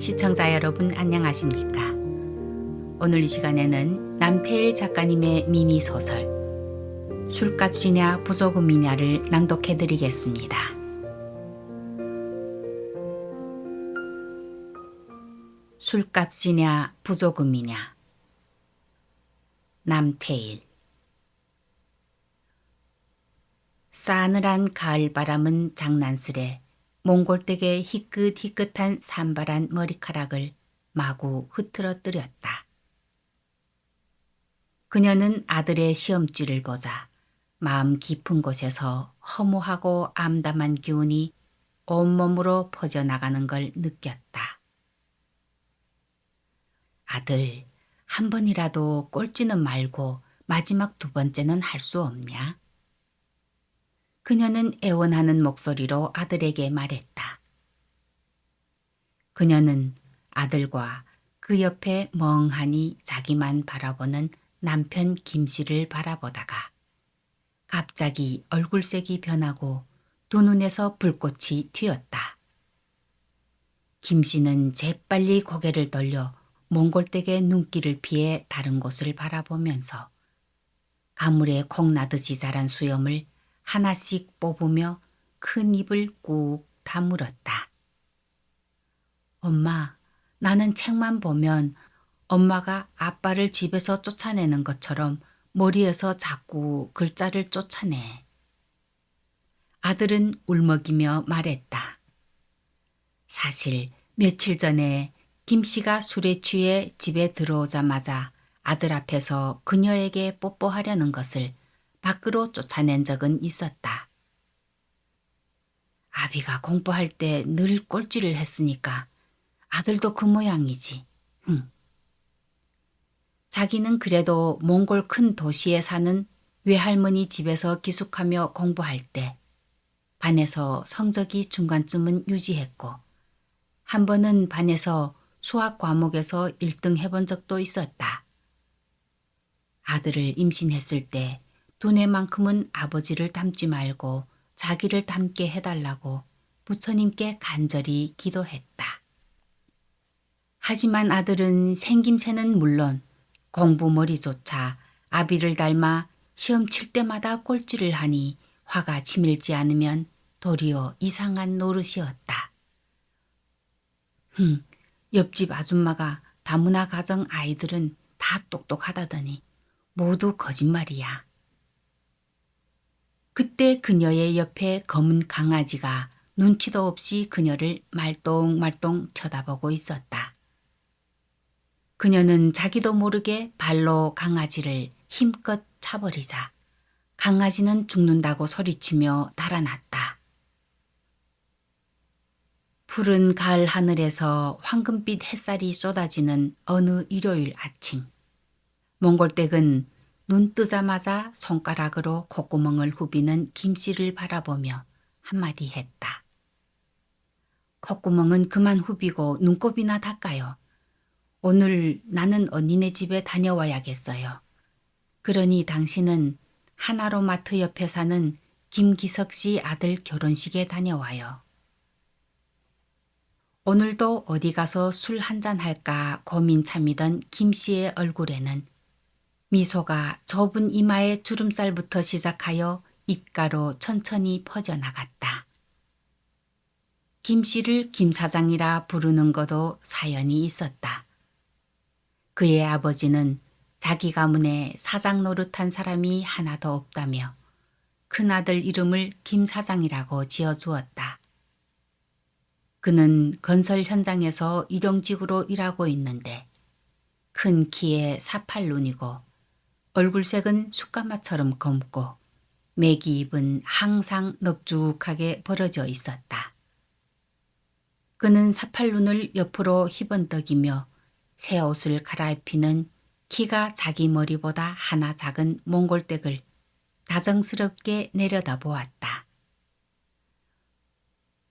시청자 여러분 안녕하십니까? 오늘 이 시간에는 남태일 작가님의 미니소설 술값이냐 부조금이냐를 낭독해 드리겠습니다. 술값이냐 부조금이냐. 남태일. 싸늘한 가을바람은 장난스레 몽골댁의 희끗희끗한 산발한 머리카락을 마구 흐트러뜨렸다. 그녀는 아들의 시험지를 보자 마음 깊은 곳에서 허무하고 암담한 기운이 온몸으로 퍼져나가는 걸 느꼈다. 아들, 한 번이라도 꼴찌는 말고 마지막 두 번째는 할 수 없냐? 그녀는 애원하는 목소리로 아들에게 말했다. 그녀는 아들과 그 옆에 멍하니 자기만 바라보는 남편 김씨를 바라보다가 갑자기 얼굴색이 변하고 두 눈에서 불꽃이 튀었다. 김씨는 재빨리 고개를 돌려 몽골댁의 눈길을 피해 다른 곳을 바라보면서 가물에 콩 나듯이 자란 수염을 하나씩 뽑으며 큰 입을 꾹 다물었다. 엄마, 나는 책만 보면 엄마가 아빠를 집에서 쫓아내는 것처럼 머리에서 자꾸 글자를 쫓아내. 아들은 울먹이며 말했다. 사실 며칠 전에 김씨가 술에 취해 집에 들어오자마자 아들 앞에서 그녀에게 뽀뽀하려는 것을 밖으로 쫓아낸 적은 있었다. 아비가 공부할 때 늘 꼴찌를 했으니까 아들도 그 모양이지. 자기는 그래도 몽골 큰 도시에 사는 외할머니 집에서 기숙하며 공부할 때 반에서 성적이 중간쯤은 유지했고 한 번은 반에서 수학 과목에서 1등 해본 적도 있었다. 아들을 임신했을 때 두뇌만큼은 아버지를 닮지 말고 자기를 닮게 해달라고 부처님께 간절히 기도했다. 하지만 아들은 생김새는 물론 공부머리조차 아비를 닮아 시험 칠 때마다 꼴찌를 하니 화가 치밀지 않으면 도리어 이상한 노릇이었다. 옆집 아줌마가 다문화 가정 아이들은 다 똑똑하다더니 모두 거짓말이야. 그때 그녀의 옆에 검은 강아지가 눈치도 없이 그녀를 말똥말똥 쳐다보고 있었다. 그녀는 자기도 모르게 발로 강아지를 힘껏 차버리자 강아지는 죽는다고 소리치며 달아났다. 푸른 가을 하늘에서 황금빛 햇살이 쏟아지는 어느 일요일 아침, 몽골댁은 눈 뜨자마자 손가락으로 콧구멍을 후비는 김씨를 바라보며 한마디 했다. 콧구멍은 그만 후비고 눈곱이나 닦아요. 오늘 나는 언니네 집에 다녀와야겠어요. 그러니 당신은 하나로마트 옆에 사는 김기석 씨 아들 결혼식에 다녀와요. 오늘도 어디 가서 술 한잔 할까 고민 참이던 김씨의 얼굴에는 미소가 좁은 이마의 주름살부터 시작하여 입가로 천천히 퍼져나갔다. 김씨를 김사장이라 부르는 것도 사연이 있었다. 그의 아버지는 자기 가문에 사장 노릇한 사람이 하나도 없다며 큰아들 이름을 김사장이라고 지어주었다. 그는 건설 현장에서 일용직으로 일하고 있는데 큰 키에 사팔눈이고 얼굴색은 숯가마처럼 검고 매기 입은 항상 넙죽하게 벌어져 있었다. 그는 사팔눈을 옆으로 희번덕이며 새 옷을 갈아입히는 키가 자기 머리보다 하나 작은 몽골댁을 다정스럽게 내려다보았다.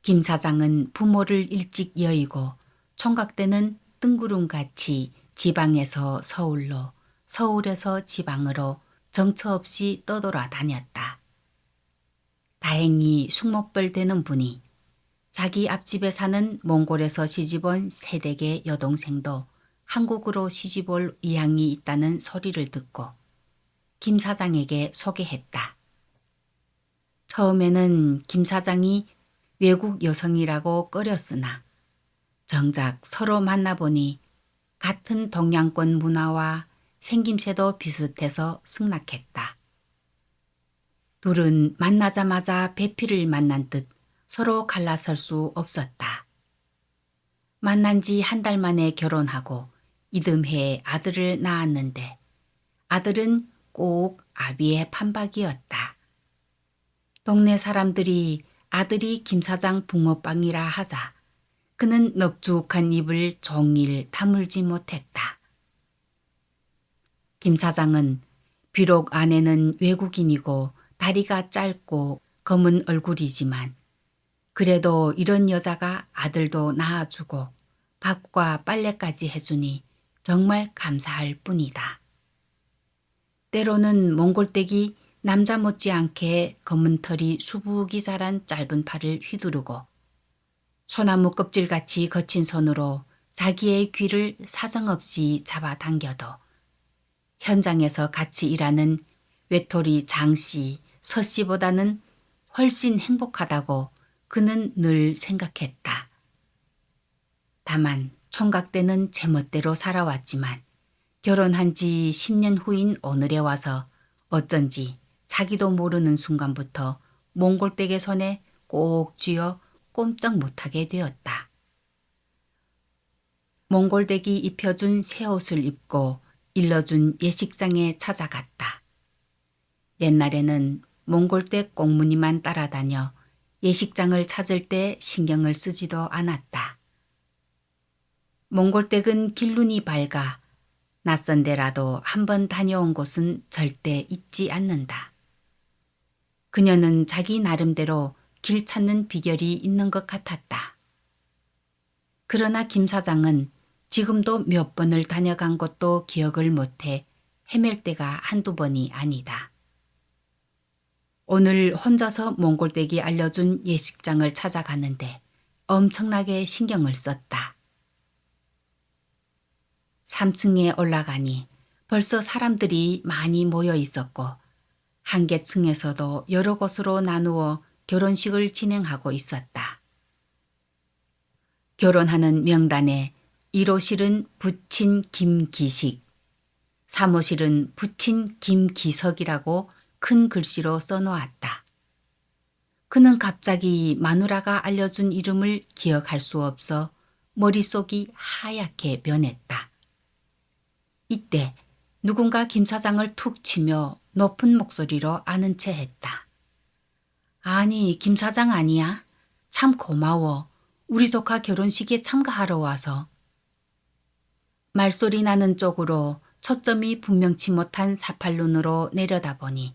김 사장은 부모를 일찍 여의고 총각 때는 뜬구름같이 지방에서 서울로 서울에서 지방으로 정처 없이 떠돌아 다녔다. 다행히 숙목벌 되는 분이 자기 앞집에 사는 몽골에서 시집온 새댁의 여동생도 한국으로 시집올 의향이 있다는 소리를 듣고 김 사장에게 소개했다. 처음에는 김 사장이 외국 여성이라고 꺼렸으나 정작 서로 만나보니 같은 동양권 문화와 생김새도 비슷해서 승낙했다. 둘은 만나자마자 배필을 만난 듯 서로 갈라설 수 없었다. 만난 지 한 달 만에 결혼하고 이듬해 아들을 낳았는데 아들은 꼭 아비의 판박이었다. 동네 사람들이 아들이 김 사장 붕어빵이라 하자 그는 넙죽한 입을 종일 다물지 못했다. 김 사장은 비록 아내는 외국인이고 다리가 짧고 검은 얼굴이지만 그래도 이런 여자가 아들도 낳아주고 밥과 빨래까지 해주니 정말 감사할 뿐이다. 때로는 몽골댁이 남자 못지않게 검은 털이 수북이 자란 짧은 팔을 휘두르고 소나무 껍질같이 거친 손으로 자기의 귀를 사정없이 잡아당겨도 현장에서 같이 일하는 외톨이 장씨, 서씨보다는 훨씬 행복하다고 그는 늘 생각했다. 다만 총각 때는 제멋대로 살아왔지만 결혼한 지 10년 후인 오늘에 와서 어쩐지 자기도 모르는 순간부터 몽골댁의 손에 꼭 쥐어 꼼짝 못하게 되었다. 몽골댁이 입혀준 새 옷을 입고 일러준 예식장에 찾아갔다. 옛날에는 몽골댁 꽁무니만 따라다녀 예식장을 찾을 때 신경을 쓰지도 않았다. 몽골댁은 길눈이 밝아 낯선 데라도 한번 다녀온 곳은 절대 잊지 않는다. 그녀는 자기 나름대로 길 찾는 비결이 있는 것 같았다. 그러나 김 사장은 지금도 몇 번을 다녀간 것도 기억을 못해 헤맬 때가 한두 번이 아니다. 오늘 혼자서 몽골댁이 알려준 예식장을 찾아갔는데 엄청나게 신경을 썼다. 3층에 올라가니 벌써 사람들이 많이 모여 있었고 한 개 층에서도 여러 곳으로 나누어 결혼식을 진행하고 있었다. 결혼하는 명단에 1호실은 부친 김기식, 3호실은 부친 김기석이라고 큰 글씨로 써놓았다. 그는 갑자기 마누라가 알려준 이름을 기억할 수 없어 머릿속이 하얗게 변했다. 이때 누군가 김 사장을 툭 치며 높은 목소리로 아는 체 했다. 아니, 김 사장 아니야? 참 고마워. 우리 조카 결혼식에 참가하러 와서. 말소리 나는 쪽으로 초점이 분명치 못한 사팔눈으로 내려다보니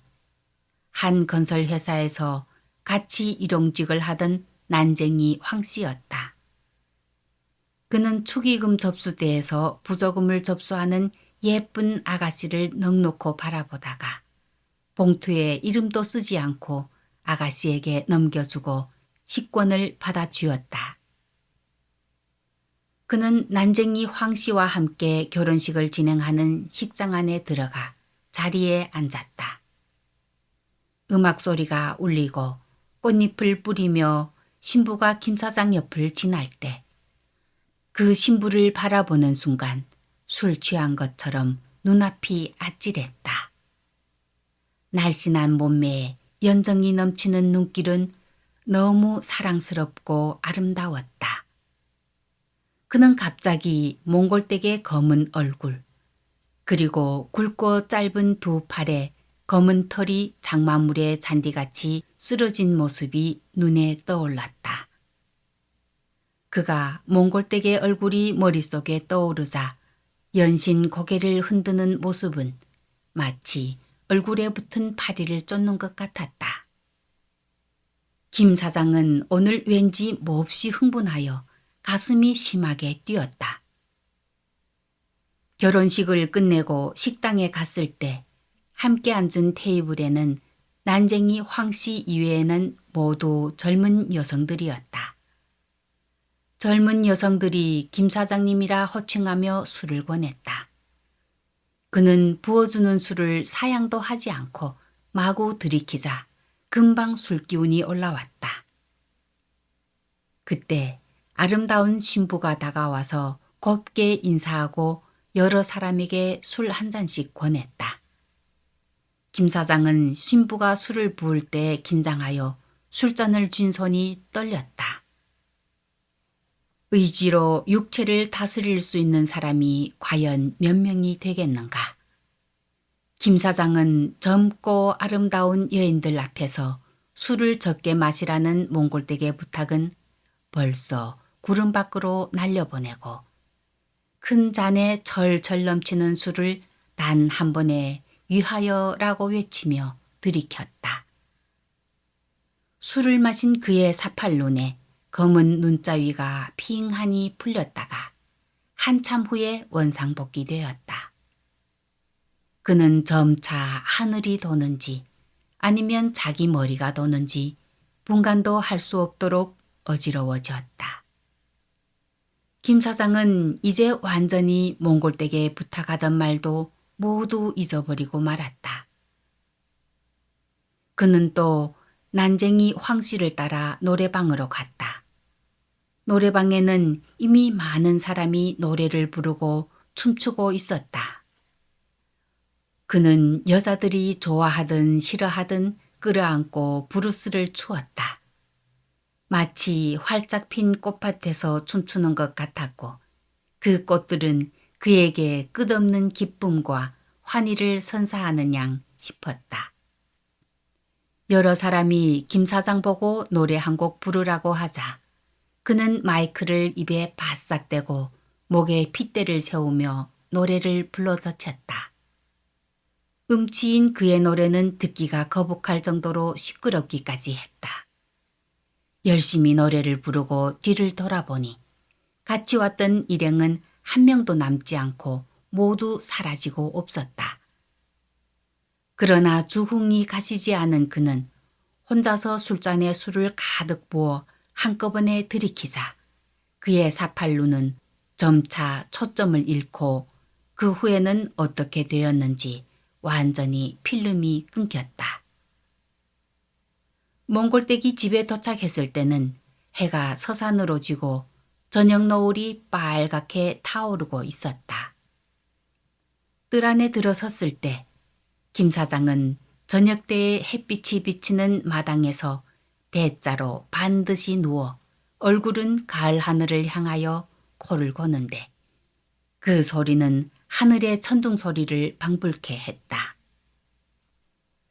한 건설회사에서 같이 일용직을 하던 난쟁이 황 씨였다. 그는 축의금 접수대에서 부조금을 접수하는 예쁜 아가씨를 넋놓고 바라보다가 봉투에 이름도 쓰지 않고 아가씨에게 넘겨주고 식권을 받아쥐었다. 그는 난쟁이 황 씨와 함께 결혼식을 진행하는 식장 안에 들어가 자리에 앉았다. 음악 소리가 울리고 꽃잎을 뿌리며 신부가 김 사장 옆을 지날 때 그 신부를 바라보는 순간 술 취한 것처럼 눈앞이 아찔했다. 날씬한 몸매에 연정이 넘치는 눈길은 너무 사랑스럽고 아름다웠다. 그는 갑자기 몽골댁의 검은 얼굴, 그리고 굵고 짧은 두 팔에 검은 털이 장마물의 잔디같이 쓰러진 모습이 눈에 떠올랐다. 그가 몽골댁의 얼굴이 머릿속에 떠오르자 연신 고개를 흔드는 모습은 마치 얼굴에 붙은 파리를 쫓는 것 같았다. 김 사장은 오늘 왠지 몹시 흥분하여 가슴이 심하게 뛰었다. 결혼식을 끝내고 식당에 갔을 때 함께 앉은 테이블에는 난쟁이 황씨 이외에는 모두 젊은 여성들이었다. 젊은 여성들이 김 사장님이라 호칭하며 술을 권했다. 그는 부어주는 술을 사양도 하지 않고 마구 들이키자 금방 술기운이 올라왔다. 그때 아름다운 신부가 다가와서 곱게 인사하고 여러 사람에게 술 한 잔씩 권했다. 김 사장은 신부가 술을 부을 때 긴장하여 술잔을 쥔 손이 떨렸다. 의지로 육체를 다스릴 수 있는 사람이 과연 몇 명이 되겠는가? 김 사장은 젊고 아름다운 여인들 앞에서 술을 적게 마시라는 몽골댁의 부탁은 벌써 구름 밖으로 날려보내고 큰 잔에 철철 넘치는 술을 단 한 번에 위하여라고 외치며 들이켰다. 술을 마신 그의 사팔눈에 검은 눈자위가 핑하니 풀렸다가 한참 후에 원상복귀되었다. 그는 점차 하늘이 도는지 아니면 자기 머리가 도는지 분간도 할 수 없도록 어지러워졌다. 김 사장은 이제 완전히 몽골댁에 부탁하던 말도 모두 잊어버리고 말았다. 그는 또 난쟁이 황 씨를 따라 노래방으로 갔다. 노래방에는 이미 많은 사람이 노래를 부르고 춤추고 있었다. 그는 여자들이 좋아하든 싫어하든 끌어안고 브루스를 추었다. 마치 활짝 핀 꽃밭에서 춤추는 것 같았고 그 꽃들은 그에게 끝없는 기쁨과 환희를 선사하는 양 싶었다. 여러 사람이 김 사장 보고 노래 한 곡 부르라고 하자 그는 마이크를 입에 바싹 대고 목에 핏대를 세우며 노래를 불러젖혔다. 음치인 그의 노래는 듣기가 거북할 정도로 시끄럽기까지 했다. 열심히 노래를 부르고 뒤를 돌아보니 같이 왔던 일행은 한 명도 남지 않고 모두 사라지고 없었다. 그러나 주흥이 가시지 않은 그는 혼자서 술잔에 술을 가득 부어 한꺼번에 들이키자 그의 사팔루는 점차 초점을 잃고 그 후에는 어떻게 되었는지 완전히 필름이 끊겼다. 몽골댁이 집에 도착했을 때는 해가 서산으로 지고 저녁 노을이 빨갛게 타오르고 있었다. 뜰 안에 들어섰을 때 김 사장은 저녁 때의 햇빛이 비치는 마당에서 대자로 반드시 누워 얼굴은 가을 하늘을 향하여 코를 고는데 그 소리는 하늘의 천둥 소리를 방불케 했다.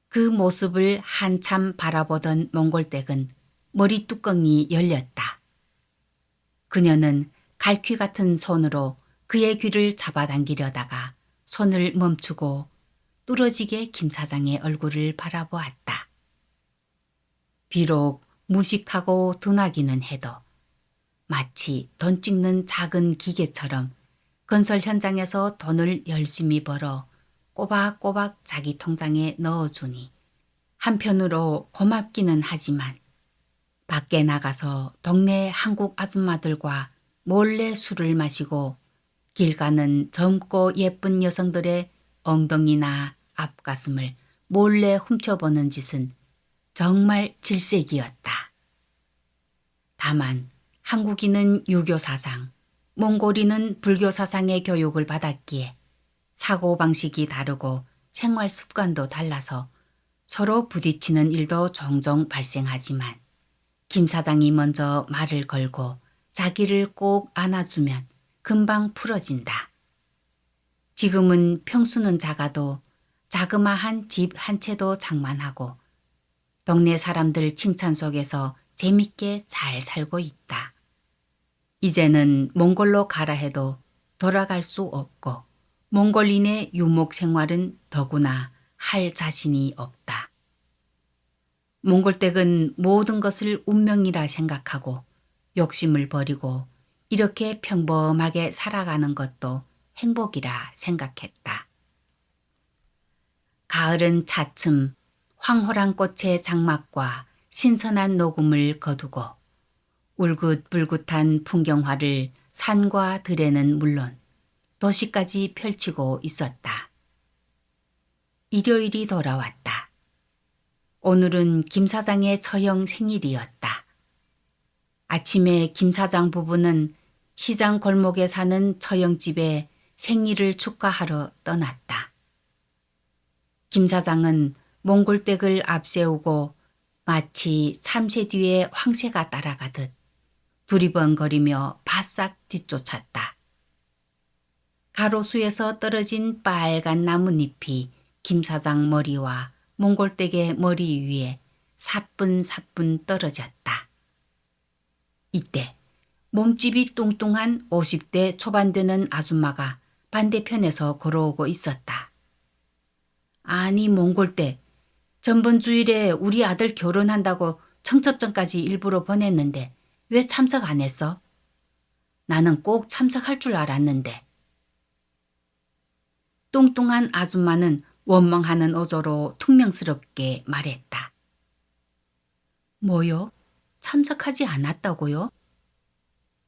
그 모습을 한참 바라보던 몽골댁은 머리 뚜껑이 열렸다. 그녀는 갈퀴 같은 손으로 그의 귀를 잡아당기려다가 손을 멈추고 뚫어지게 김 사장의 얼굴을 바라보았다. 비록 무식하고 둔하기는 해도 마치 돈 찍는 작은 기계처럼 건설 현장에서 돈을 열심히 벌어 꼬박꼬박 자기 통장에 넣어주니 한편으로 고맙기는 하지만 밖에 나가서 동네 한국 아줌마들과 몰래 술을 마시고 길 가는 젊고 예쁜 여성들의 엉덩이나 앞가슴을 몰래 훔쳐보는 짓은 정말 질색이었다. 다만 한국인은 유교 사상, 몽골인은 불교 사상의 교육을 받았기에 사고방식이 다르고 생활 습관도 달라서 서로 부딪히는 일도 종종 발생하지만 김 사장이 먼저 말을 걸고 자기를 꼭 안아주면 금방 풀어진다. 지금은 평수는 작아도 자그마한 집 한 채도 장만하고 동네 사람들 칭찬 속에서 재밌게 잘 살고 있다. 이제는 몽골로 가라 해도 돌아갈 수 없고 몽골인의 유목 생활은 더구나 할 자신이 없다. 몽골댁은 모든 것을 운명이라 생각하고 욕심을 버리고 이렇게 평범하게 살아가는 것도 행복이라 생각했다. 가을은 차츰 황홀한 꽃의 장막과 신선한 녹음을 거두고 울긋불긋한 풍경화를 산과 들에는 물론 도시까지 펼치고 있었다. 일요일이 돌아왔다. 오늘은 김 사장의 처형 생일이었다. 아침에 김 사장 부부는 시장 골목에 사는 처형집에 생일을 축하하러 떠났다. 김 사장은 몽골댁을 앞세우고 마치 참새 뒤에 황새가 따라가듯 두리번거리며 바싹 뒤쫓았다. 가로수에서 떨어진 빨간 나뭇잎이 김 사장 머리와 몽골댁의 머리 위에 사뿐사뿐 떨어졌다. 이때 몸집이 뚱뚱한 50대 초반 되는 아줌마가 반대편에서 걸어오고 있었다. 아니 몽골댁, 전번 주일에 우리 아들 결혼한다고 청첩장까지 일부러 보냈는데 왜 참석 안 했어? 나는 꼭 참석할 줄 알았는데. 뚱뚱한 아줌마는 원망하는 어조로 퉁명스럽게 말했다. 뭐요? 참석하지 않았다고요?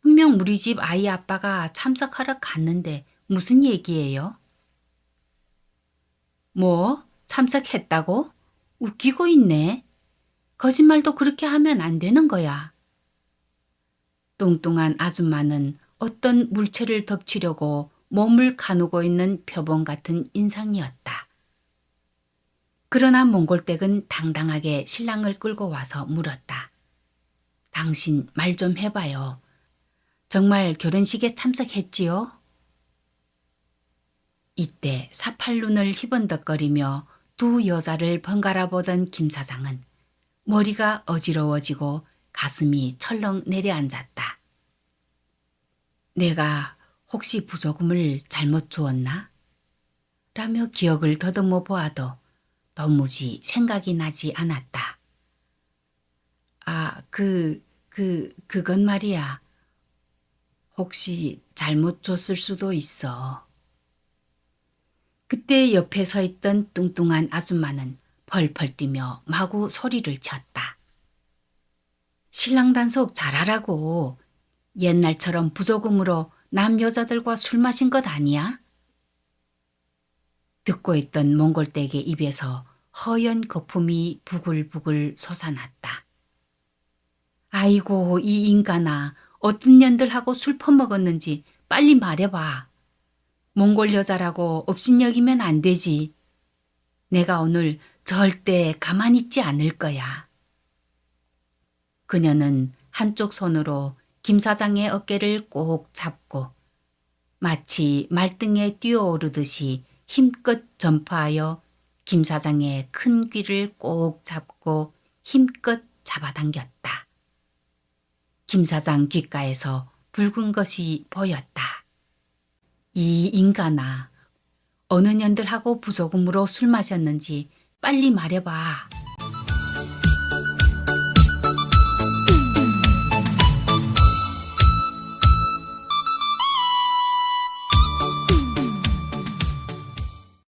분명 우리 집 아이 아빠가 참석하러 갔는데 무슨 얘기예요? 뭐? 참석했다고? 웃기고 있네. 거짓말도 그렇게 하면 안 되는 거야. 뚱뚱한 아줌마는 어떤 물체를 덮치려고 몸을 가누고 있는 표범 같은 인상이었다. 그러나 몽골댁은 당당하게 신랑을 끌고 와서 물었다. 당신 말 좀 해봐요. 정말 결혼식에 참석했지요? 이때 사팔눈을 희번덕거리며 두 여자를 번갈아 보던 김 사장은 머리가 어지러워지고 가슴이 철렁 내려앉았다. 내가 혹시 부조금을 잘못 주었나? 라며 기억을 더듬어 보아도 도무지 생각이 나지 않았다. 아, 그건 말이야. 혹시 잘못 줬을 수도 있어. 그때 옆에 서 있던 뚱뚱한 아줌마는 펄펄 뛰며 마구 소리를 쳤다. 신랑 단속 잘하라고. 옛날처럼 부조금으로 남 여자들과 술 마신 것 아니야? 듣고 있던 몽골댁의 입에서 허연 거품이 부글부글 솟아났다. 아이고 이 인간아, 어떤 년들하고 술 퍼먹었는지 빨리 말해봐. 몽골 여자라고 업신여기면 안 되지. 내가 오늘 절대 가만히 있지 않을 거야. 그녀는 한쪽 손으로 김 사장의 어깨를 꼭 잡고 마치 말등에 뛰어오르듯이 힘껏 전파하여 김 사장의 큰 귀를 꼭 잡고 힘껏 잡아당겼다. 김 사장 귓가에서 붉은 것이 보였다. 이 인간아, 어느 년들하고 부조금으로 술 마셨는지 빨리 말해봐.